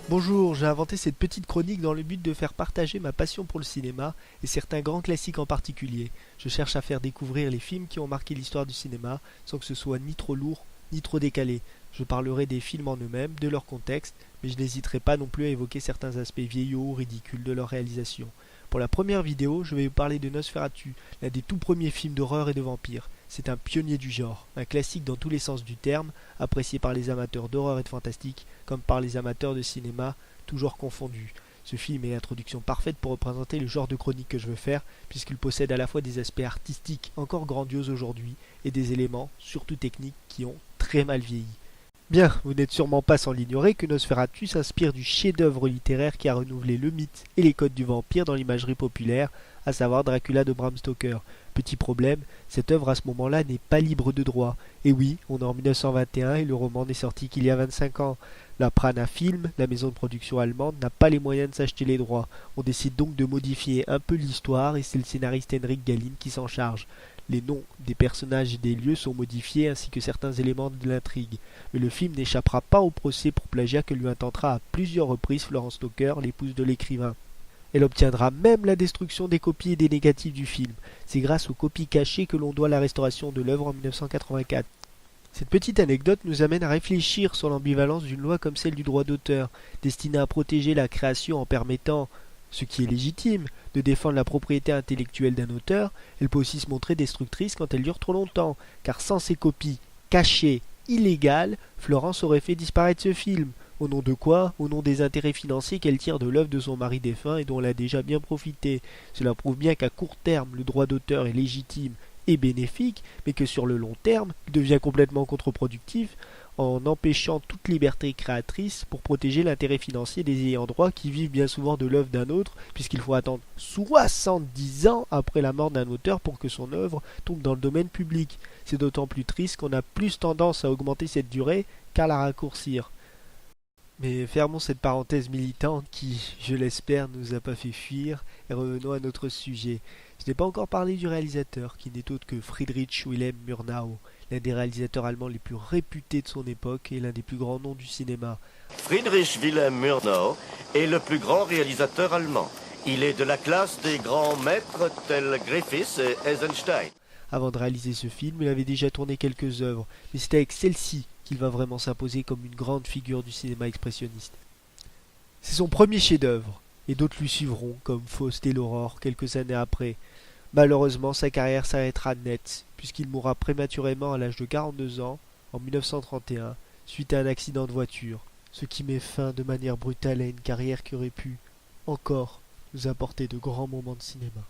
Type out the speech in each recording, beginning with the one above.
Bonjour, j'ai inventé cette petite chronique dans le but de faire partager ma passion pour le cinéma et certains grands classiques en particulier. Je cherche à faire découvrir les films qui ont marqué l'histoire du cinéma sans que ce soit ni trop lourd ni trop décalé. Je parlerai des films en eux-mêmes, de leur contexte, mais je n'hésiterai pas non plus à évoquer certains aspects vieillots ou ridicules de leur réalisation. Pour la première vidéo, je vais vous parler de Nosferatu, l'un des tout premiers films d'horreur et de vampires. C'est un pionnier du genre, un classique dans tous les sens du terme, apprécié par les amateurs d'horreur et de fantastique, comme par les amateurs de cinéma, toujours confondus. Ce film est l'introduction parfaite pour représenter le genre de chronique que je veux faire, puisqu'il possède à la fois des aspects artistiques encore grandioses aujourd'hui, et des éléments, surtout techniques, qui ont très mal vieilli. Bien, vous n'êtes sûrement pas sans l'ignorer que Nosferatu s'inspire du chef-d'œuvre littéraire qui a renouvelé le mythe et les codes du vampire dans l'imagerie populaire, à savoir Dracula de Bram Stoker. Petit problème, cette œuvre à ce moment-là n'est pas libre de droit. Et oui, on est en 1921 et le roman n'est sorti qu'il y a 25 ans. La Prana Film, la maison de production allemande, n'a pas les moyens de s'acheter les droits. On décide donc de modifier un peu l'histoire et c'est le scénariste Henrik Galeen qui s'en charge. Les noms des personnages et des lieux sont modifiés ainsi que certains éléments de l'intrigue. Mais le film n'échappera pas au procès pour plagiat que lui intentera à plusieurs reprises Florence Stoker, l'épouse de l'écrivain. Elle obtiendra même la destruction des copies et des négatifs du film. C'est grâce aux copies cachées que l'on doit la restauration de l'œuvre en 1984. Cette petite anecdote nous amène à réfléchir sur l'ambivalence d'une loi comme celle du droit d'auteur, destinée à protéger la création en permettant, ce qui est légitime, de défendre la propriété intellectuelle d'un auteur. Elle peut aussi se montrer destructrice quand elle dure trop longtemps, car sans ces copies cachées, illégales, Florence aurait fait disparaître ce film. Au nom de quoi? Au nom des intérêts financiers qu'elle tire de l'œuvre de son mari défunt et dont elle a déjà bien profité. Cela prouve bien qu'à court terme, le droit d'auteur est légitime et bénéfique, mais que sur le long terme, il devient complètement contre-productif en empêchant toute liberté créatrice pour protéger l'intérêt financier des ayants droit qui vivent bien souvent de l'œuvre d'un autre, puisqu'il faut attendre 70 ans après la mort d'un auteur pour que son œuvre tombe dans le domaine public. C'est d'autant plus triste qu'on a plus tendance à augmenter cette durée qu'à la raccourcir. Mais fermons cette parenthèse militante qui, je l'espère, ne nous a pas fait fuir et revenons à notre sujet. Je n'ai pas encore parlé du réalisateur, qui n'est autre que Friedrich Wilhelm Murnau, l'un des réalisateurs allemands les plus réputés de son époque et l'un des plus grands noms du cinéma. Friedrich Wilhelm Murnau est le plus grand réalisateur allemand. Il est de la classe des grands maîtres tels Griffiths et Eisenstein. Avant de réaliser ce film, il avait déjà tourné quelques œuvres, mais c'est avec celle-ci qu'il va vraiment s'imposer comme une grande figure du cinéma expressionniste. C'est son premier chef-d'œuvre, et d'autres lui suivront, comme Faust et l'Aurore, quelques années après. Malheureusement, sa carrière s'arrêtera net, puisqu'il mourra prématurément à l'âge de 42 ans, en 1931, suite à un accident de voiture, ce qui met fin de manière brutale à une carrière qui aurait pu, encore, nous apporter de grands moments de cinéma.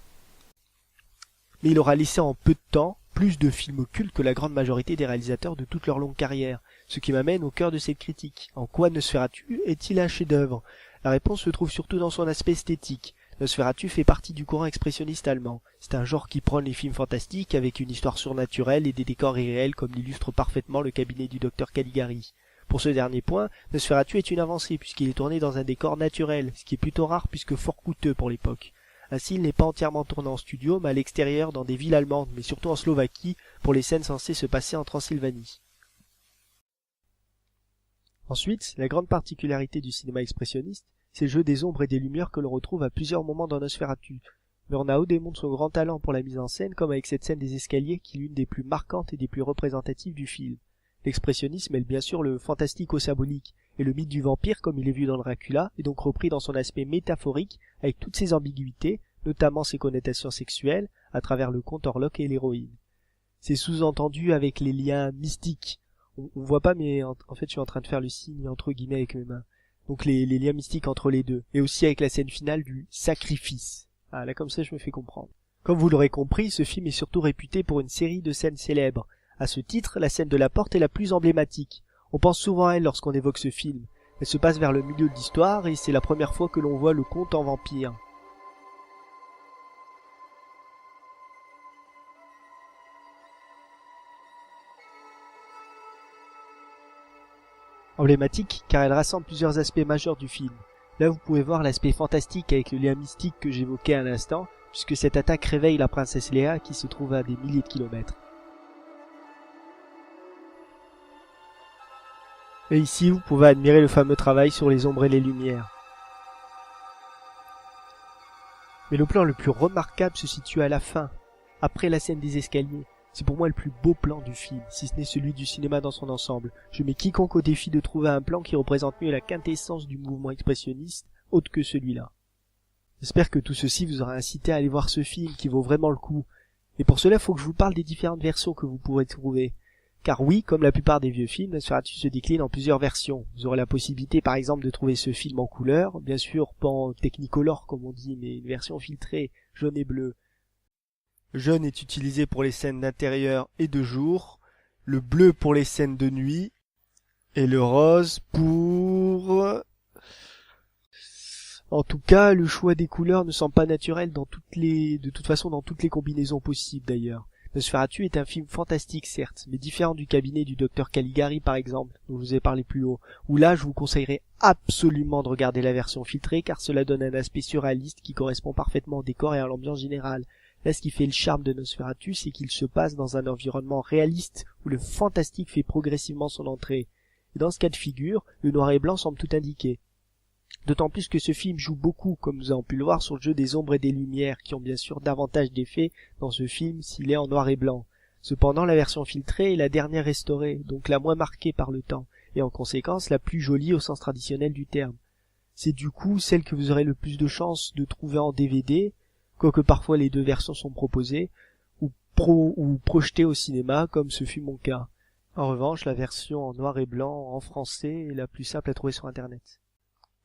Mais il aura laissé en peu de temps plus de films cultes que la grande majorité des réalisateurs de toute leur longue carrière, ce qui m'amène au cœur de cette critique. En quoi Nosferatu est-il un chef-d'œuvre? La réponse se trouve surtout dans son aspect esthétique. Nosferatu fait partie du courant expressionniste allemand. C'est un genre qui prône les films fantastiques avec une histoire surnaturelle et des décors irréels comme l'illustre parfaitement le cabinet du docteur Caligari. Pour ce dernier point, Nosferatu est une avancée puisqu'il est tourné dans un décor naturel, ce qui est plutôt rare puisque fort coûteux pour l'époque. Ainsi, il n'est pas entièrement tourné en studio, mais à l'extérieur dans des villes allemandes, mais surtout en Slovaquie, pour les scènes censées se passer en Transylvanie. Ensuite, la grande particularité du cinéma expressionniste, c'est le jeu des ombres et des lumières que l'on retrouve à plusieurs moments dans Nosferatu. Murnau démontre son grand talent pour la mise en scène, comme avec cette scène des escaliers qui est l'une des plus marquantes et des plus représentatives du film. L'expressionnisme mêle bien sûr le fantastique au symbolique, et le mythe du vampire comme il est vu dans Dracula est donc repris dans son aspect métaphorique avec toutes ses ambiguïtés, notamment ses connotations sexuelles, à travers le conte Orlok et l'héroïne. C'est sous-entendu avec les liens mystiques. On voit pas mais en fait je suis en train de faire le signe entre guillemets avec mes mains. Donc les liens mystiques entre les deux, et aussi avec la scène finale du sacrifice. Ah là comme ça je me fais comprendre. Comme vous l'aurez compris, ce film est surtout réputé pour une série de scènes célèbres. À ce titre, la scène de la porte est la plus emblématique. On pense souvent à elle lorsqu'on évoque ce film. Elle se passe vers le milieu de l'histoire et c'est la première fois que l'on voit le conte en vampire. Emblématique car elle rassemble plusieurs aspects majeurs du film. Là vous pouvez voir l'aspect fantastique avec le lien mystique que j'évoquais à l'instant, puisque cette attaque réveille la princesse Léa qui se trouve à des milliers de kilomètres. Et ici, vous pouvez admirer le fameux travail sur les ombres et les lumières. Mais le plan le plus remarquable se situe à la fin, après la scène des escaliers. C'est pour moi le plus beau plan du film, si ce n'est celui du cinéma dans son ensemble. Je mets quiconque au défi de trouver un plan qui représente mieux la quintessence du mouvement expressionniste, autre que celui-là. J'espère que tout ceci vous aura incité à aller voir ce film qui vaut vraiment le coup. Et pour cela, il faut que je vous parle des différentes versions que vous pourrez trouver. Car oui, comme la plupart des vieux films, Nosferatu se décline en plusieurs versions. Vous aurez la possibilité par exemple de trouver ce film en couleur, bien sûr pas en technicolor comme on dit, mais une version filtrée, jaune et bleu. Le jaune est utilisé pour les scènes d'intérieur et de jour, le bleu pour les scènes de nuit, et le rose pour... En tout cas, le choix des couleurs ne semble pas naturel de toute façon dans toutes les combinaisons possibles d'ailleurs. Nosferatu est un film fantastique certes, mais différent du cabinet du docteur Caligari par exemple, dont je vous ai parlé plus haut, où là je vous conseillerais absolument de regarder la version filtrée car cela donne un aspect surréaliste qui correspond parfaitement au décor et à l'ambiance générale. Là ce qui fait le charme de Nosferatu, c'est qu'il se passe dans un environnement réaliste où le fantastique fait progressivement son entrée. Et dans ce cas de figure, le noir et blanc semble tout indiquer. D'autant plus que ce film joue beaucoup, comme nous avons pu le voir, sur le jeu des ombres et des lumières, qui ont bien sûr davantage d'effets dans ce film s'il est en noir et blanc. Cependant, la version filtrée est la dernière restaurée, donc la moins marquée par le temps, et en conséquence la plus jolie au sens traditionnel du terme. C'est du coup celle que vous aurez le plus de chances de trouver en DVD, quoique parfois les deux versions sont proposées, ou projetées au cinéma, comme ce fut mon cas. En revanche, la version en noir et blanc, en français, est la plus simple à trouver sur Internet.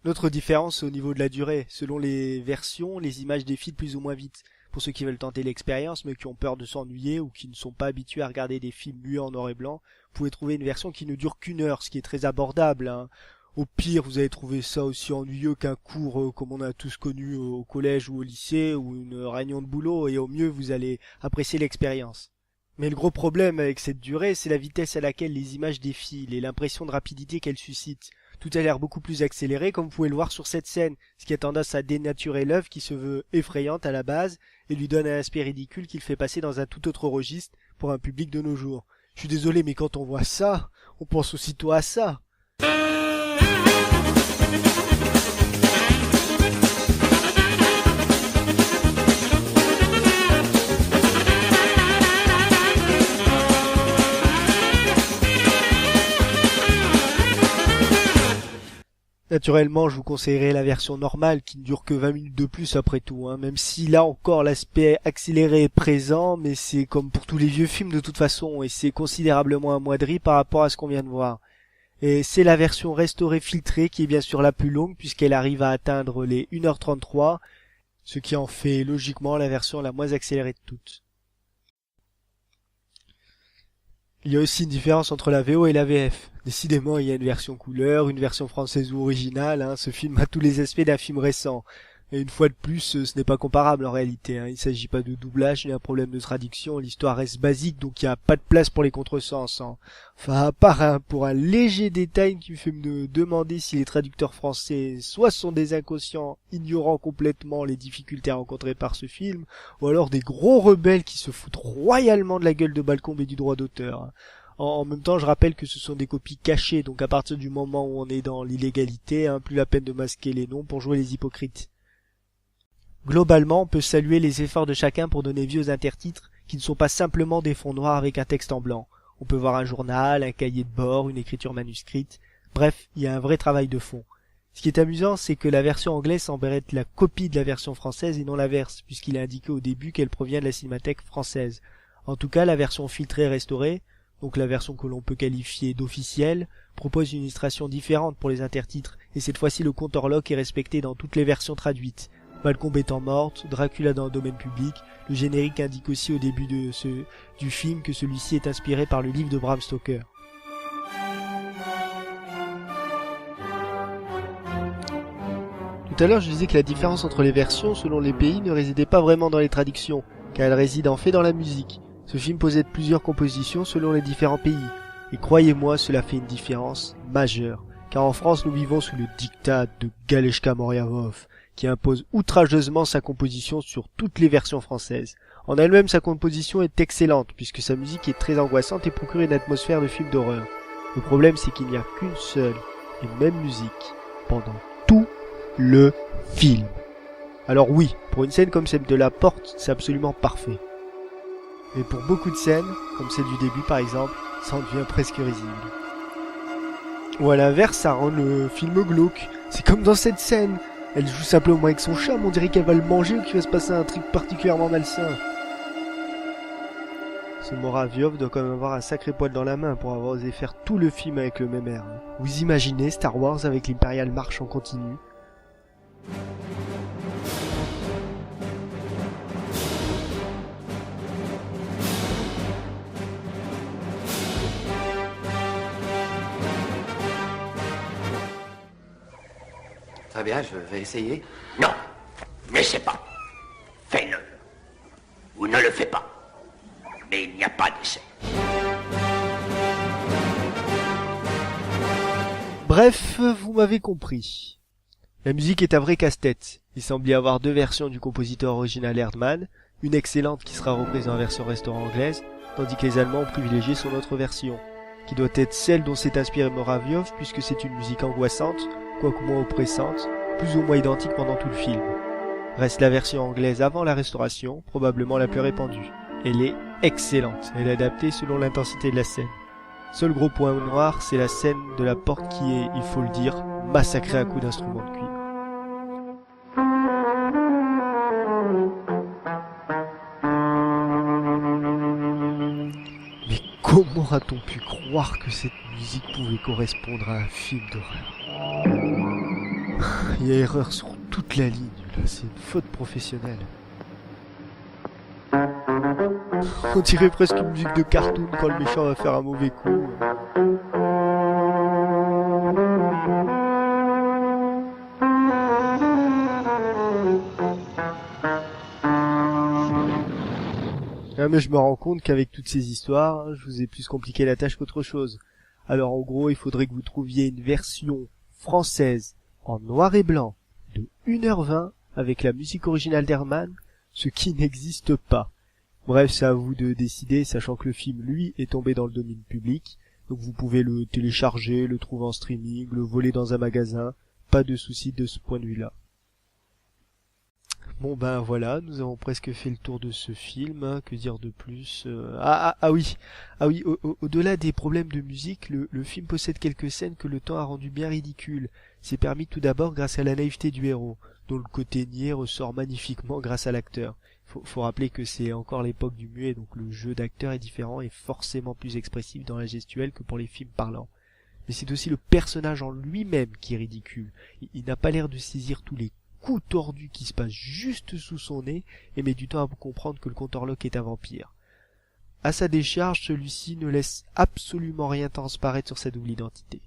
L'autre différence au niveau de la durée. Selon les versions, les images défilent plus ou moins vite. Pour ceux qui veulent tenter l'expérience mais qui ont peur de s'ennuyer ou qui ne sont pas habitués à regarder des films muets en noir et blanc, vous pouvez trouver une version qui ne dure qu'une heure, ce qui est très abordable, hein. Au pire, vous allez trouver ça aussi ennuyeux qu'un cours comme on a tous connu au collège ou au lycée ou une réunion de boulot, et au mieux vous allez apprécier l'expérience. Mais le gros problème avec cette durée, c'est la vitesse à laquelle les images défilent et l'impression de rapidité qu'elles suscitent. Tout a l'air beaucoup plus accéléré, comme vous pouvez le voir sur cette scène, ce qui a tendance à dénaturer l'œuvre qui se veut effrayante à la base et lui donne un aspect ridicule qui le fait passer dans un tout autre registre pour un public de nos jours. Je suis désolé, mais quand on voit ça, on pense aussitôt à ça. Naturellement, je vous conseillerais la version normale qui ne dure que 20 minutes de plus après tout, hein, même si là encore l'aspect accéléré est présent, mais c'est comme pour tous les vieux films de toute façon, et c'est considérablement amoindri par rapport à ce qu'on vient de voir. Et c'est la version restaurée filtrée qui est bien sûr la plus longue puisqu'elle arrive à atteindre les 1h33, ce qui en fait logiquement la version la moins accélérée de toutes. Il y a aussi une différence entre la VO et la VF. Décidément, il y a une version couleur, une version française ou originale, hein. Ce film a tous les aspects d'un film récent. Et une fois de plus, ce n'est pas comparable en réalité, hein. Il ne s'agit pas de doublage ni un problème de traduction, l'histoire reste basique, donc il n'y a pas de place pour les contresens, hein. Enfin, à part pour un léger détail qui me fait me demander si les traducteurs français soit sont des inconscients ignorant complètement les difficultés rencontrées par ce film, ou alors des gros rebelles qui se foutent royalement de la gueule de Balcombe et du droit d'auteur, hein. En même temps, je rappelle que ce sont des copies cachées, donc à partir du moment où on est dans l'illégalité, hein, plus la peine de masquer les noms pour jouer les hypocrites. Globalement, on peut saluer les efforts de chacun pour donner vie aux intertitres qui ne sont pas simplement des fonds noirs avec un texte en blanc. On peut voir un journal, un cahier de bord, une écriture manuscrite. Bref, il y a un vrai travail de fond. Ce qui est amusant, c'est que la version anglaise semble être la copie de la version française et non l'inverse, puisqu'il est indiqué au début qu'elle provient de la Cinémathèque française. En tout cas, la version filtrée restaurée, donc la version que l'on peut qualifier d'officielle, propose une illustration différente pour les intertitres, et cette fois-ci le compte horlock est respecté dans toutes les versions traduites. Malcolm étant morte, Dracula dans le domaine public, le générique indique aussi au début du film que celui-ci est inspiré par le livre de Bram Stoker. Tout à l'heure je disais que la différence entre les versions selon les pays ne résidait pas vraiment dans les traductions, car elle réside en fait dans la musique. Ce film possède plusieurs compositions selon les différents pays, et croyez-moi, cela fait une différence majeure, car en France nous vivons sous le diktat de Galeshka Moriavov, qui impose outrageusement sa composition sur toutes les versions françaises. En elle-même, sa composition est excellente, puisque sa musique est très angoissante et procure une atmosphère de film d'horreur. Le problème, c'est qu'il n'y a qu'une seule et même musique pendant tout le film. Alors oui, pour une scène comme celle de la porte, c'est absolument parfait. Mais pour beaucoup de scènes, comme celle du début par exemple, ça en devient presque risible. Ou à l'inverse, ça rend le film glauque. C'est comme dans cette scène. Elle joue simplement avec son chat, mais on dirait qu'elle va le manger ou qu'il va se passer un truc particulièrement malsain. Ce Moraviov doit quand même avoir un sacré poil dans la main pour avoir osé faire tout le film avec le même air. Vous imaginez Star Wars avec l'Imperial March en continu? Très bien, je vais essayer. Non, n'essaie pas. Fais-le. Ou ne le fais pas. Mais il n'y a pas d'essai. Bref, vous m'avez compris. La musique est un vrai casse-tête. Il semble y avoir deux versions du compositeur original Erdmann, une excellente qui sera reprise en version restaurant anglaise, tandis que les Allemands ont privilégié son autre version, qui doit être celle dont s'est inspiré Moraviov puisque c'est une musique angoissante, quoique moins oppressante, plus ou moins identique pendant tout le film. Reste la version anglaise avant la restauration, probablement la plus répandue. Elle est excellente, elle est adaptée selon l'intensité de la scène. Seul gros point noir, c'est la scène de la porte qui est, il faut le dire, massacrée à coups d'instruments de cuivre. Mais comment a-t-on pu croire que cette musique pouvait correspondre à un film d'horreur? Il y a erreur sur toute la ligne, là, c'est une faute professionnelle. On dirait presque une musique de cartoon quand le méchant va faire un mauvais coup. Ah, mais je me rends compte qu'avec toutes ces histoires, je vous ai plus compliqué la tâche qu'autre chose. Alors en gros, il faudrait que vous trouviez une version française en noir et blanc de 1h20 avec la musique originale d'Herman, ce qui n'existe pas. Bref, c'est à vous de décider, sachant que le film, lui, est tombé dans le domaine public, donc vous pouvez le télécharger, le trouver en streaming, le voler dans un magasin, pas de souci de ce point de vue-là. Bon ben voilà, nous avons presque fait le tour de ce film, hein, que dire de plus oui, au-delà des problèmes de musique, le film possède quelques scènes que le temps a rendu bien ridicules. C'est permis tout d'abord grâce à la naïveté du héros, dont le côté niais ressort magnifiquement grâce à l'acteur. Faut rappeler que c'est encore l'époque du muet, donc le jeu d'acteur est différent et forcément plus expressif dans la gestuelle que pour les films parlants. Mais c'est aussi le personnage en lui-même qui est ridicule. Il n'a pas l'air de saisir tous les coups tordus qui se passent juste sous son nez et met du temps à comprendre que le Contorlock est un vampire. À sa décharge, celui-ci ne laisse absolument rien transparaître sur sa double identité.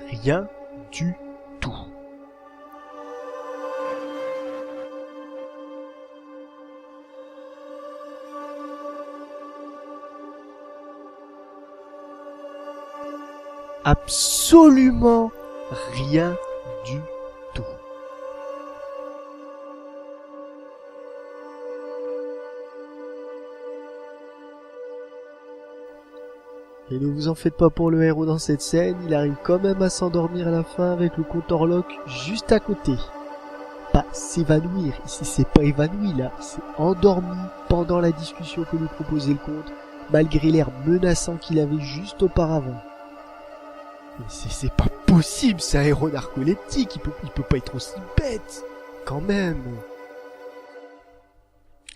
Rien du tout. Absolument rien du tout. Et ne vous en faites pas pour le héros dans cette scène, il arrive quand même à s'endormir à la fin avec le Contorlock juste à côté. Pas s'évanouir, ici c'est pas évanoui là, c'est endormi pendant la discussion que lui proposait le comte, malgré l'air menaçant qu'il avait juste auparavant. Mais c'est pas possible, c'est un héros narcoleptique, il peut pas être aussi bête, quand même.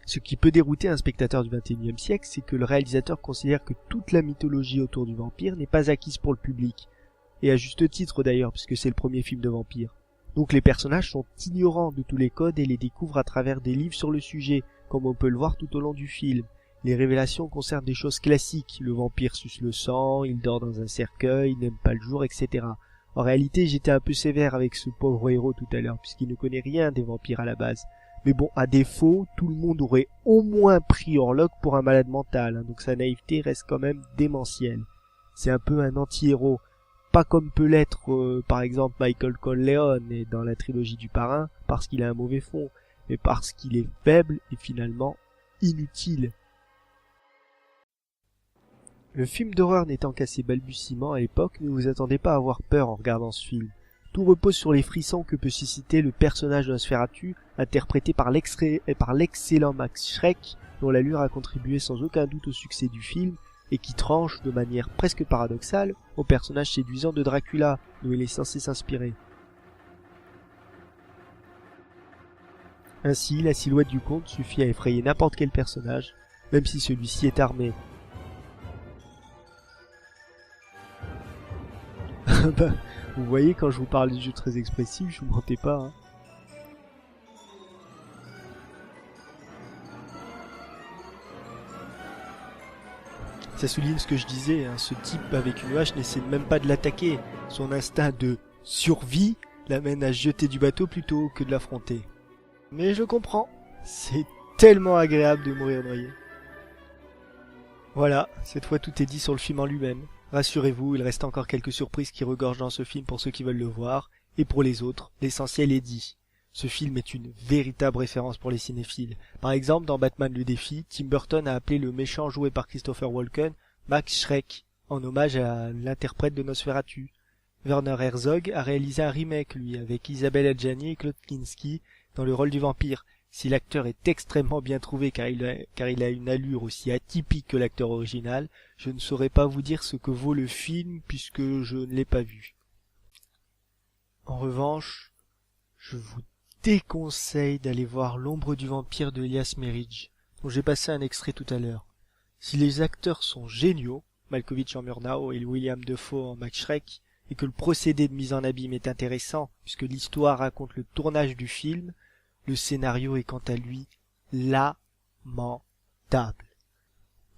Ce qui peut dérouter un spectateur du XXIe siècle, c'est que le réalisateur considère que toute la mythologie autour du vampire n'est pas acquise pour le public. Et à juste titre d'ailleurs, puisque c'est le premier film de vampire. Donc les personnages sont ignorants de tous les codes et les découvrent à travers des livres sur le sujet, comme on peut le voir tout au long du film. Les révélations concernent des choses classiques, le vampire suce le sang, il dort dans un cercueil, il n'aime pas le jour, etc. En réalité, j'étais un peu sévère avec ce pauvre héros tout à l'heure, puisqu'il ne connaît rien des vampires à la base. Mais bon, à défaut, tout le monde aurait au moins pris Orlok pour un malade mental, hein, donc sa naïveté reste quand même démentielle. C'est un peu un anti-héros, pas comme peut l'être par exemple Michael Corleone dans la trilogie du Parrain, parce qu'il a un mauvais fond, mais parce qu'il est faible et finalement inutile. Le film d'horreur n'étant qu'à ses balbutiements à l'époque, ne vous attendez pas à avoir peur en regardant ce film. Tout repose sur les frissons que peut susciter le personnage de Nosferatu, interprété par l'excellent Max Schreck, dont l'allure a contribué sans aucun doute au succès du film, et qui tranche de manière presque paradoxale au personnage séduisant de Dracula, dont il est censé s'inspirer. Ainsi, la silhouette du comte suffit à effrayer n'importe quel personnage, même si celui-ci est armé. Bah, vous voyez, quand je vous parle du jeu très expressif, je vous mentais pas, hein. Ça souligne ce que je disais, hein. Ce type avec une hache n'essaie même pas de l'attaquer. Son instinct de survie l'amène à se jeter du bateau plutôt que de l'affronter. Mais je comprends, c'est tellement agréable de mourir noyé. Voilà, cette fois tout est dit sur le film en lui-même. Rassurez-vous, il reste encore quelques surprises qui regorgent dans ce film pour ceux qui veulent le voir, et pour les autres, l'essentiel est dit. Ce film est une véritable référence pour les cinéphiles. Par exemple, dans Batman le défi, Tim Burton a appelé le méchant joué par Christopher Walken Max Schreck, en hommage à l'interprète de Nosferatu. Werner Herzog a réalisé un remake, lui, avec Isabelle Adjani et Claude Kinski dans le rôle du vampire. Si l'acteur est extrêmement bien trouvé car il a une allure aussi atypique que l'acteur original, je ne saurais pas vous dire ce que vaut le film puisque je ne l'ai pas vu. En revanche, je vous déconseille d'aller voir L'ombre du vampire de Elias Merhige, dont j'ai passé un extrait tout à l'heure. Si les acteurs sont géniaux, Malkovich en Murnau et William Dafoe en Max Schreck, et que le procédé de mise en abîme est intéressant puisque l'histoire raconte le tournage du film, le scénario est quant à lui lamentable.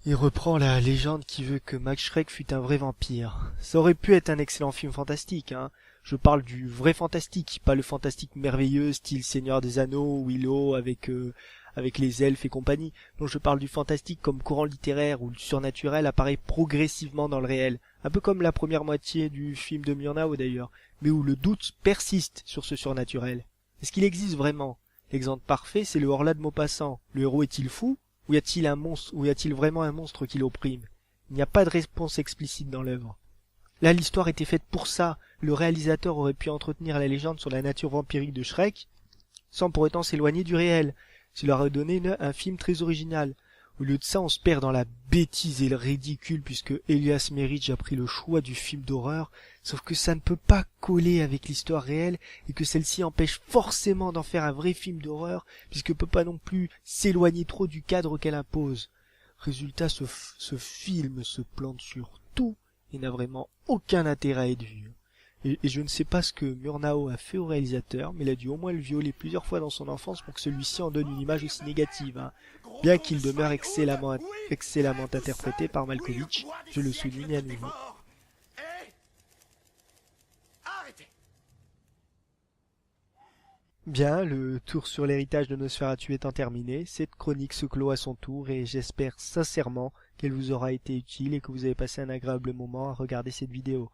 Il reprend la légende qui veut que Max Schreck fût un vrai vampire. Ça aurait pu être un excellent film fantastique, hein. Je parle du vrai fantastique, pas le fantastique merveilleux style Seigneur des Anneaux, Willow avec les elfes et compagnie. Non, je parle du fantastique comme courant littéraire où le surnaturel apparaît progressivement dans le réel, un peu comme la première moitié du film de Murnau d'ailleurs, mais où le doute persiste sur ce surnaturel. Est-ce qu'il existe vraiment? L'exemple parfait, c'est le Horla de Maupassant. Le héros est-il fou? Ou y a-t-il vraiment un monstre qui l'opprime? Il n'y a pas de réponse explicite dans l'œuvre. Là, l'histoire était faite pour ça. Le réalisateur aurait pu entretenir la légende sur la nature vampirique de Schreck, sans pour autant s'éloigner du réel. Cela aurait donné un film très original. Au lieu de ça, on se perd dans la bêtise et le ridicule puisque Elias Merhige a pris le choix du film d'horreur, sauf que ça ne peut pas coller avec l'histoire réelle et que celle-ci empêche forcément d'en faire un vrai film d'horreur puisque peut pas non plus s'éloigner trop du cadre qu'elle impose. Résultat, ce film se plante sur tout et n'a vraiment aucun intérêt à être vu. Et je ne sais pas ce que Murnau a fait au réalisateur, mais il a dû au moins le violer plusieurs fois dans son enfance pour que celui-ci en donne une image aussi négative, hein. Bien qu'il demeure excellemment interprété par Malkovich, je le souligne à nouveau. Bien, le tour sur l'héritage de Nosferatu étant terminé, cette chronique se clôt à son tour et j'espère sincèrement qu'elle vous aura été utile et que vous avez passé un agréable moment à regarder cette vidéo.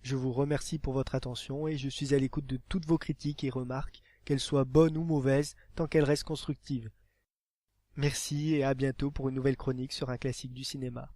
Je vous remercie pour votre attention et je suis à l'écoute de toutes vos critiques et remarques, qu'elles soient bonnes ou mauvaises, tant qu'elles restent constructives. Merci et à bientôt pour une nouvelle chronique sur un classique du cinéma.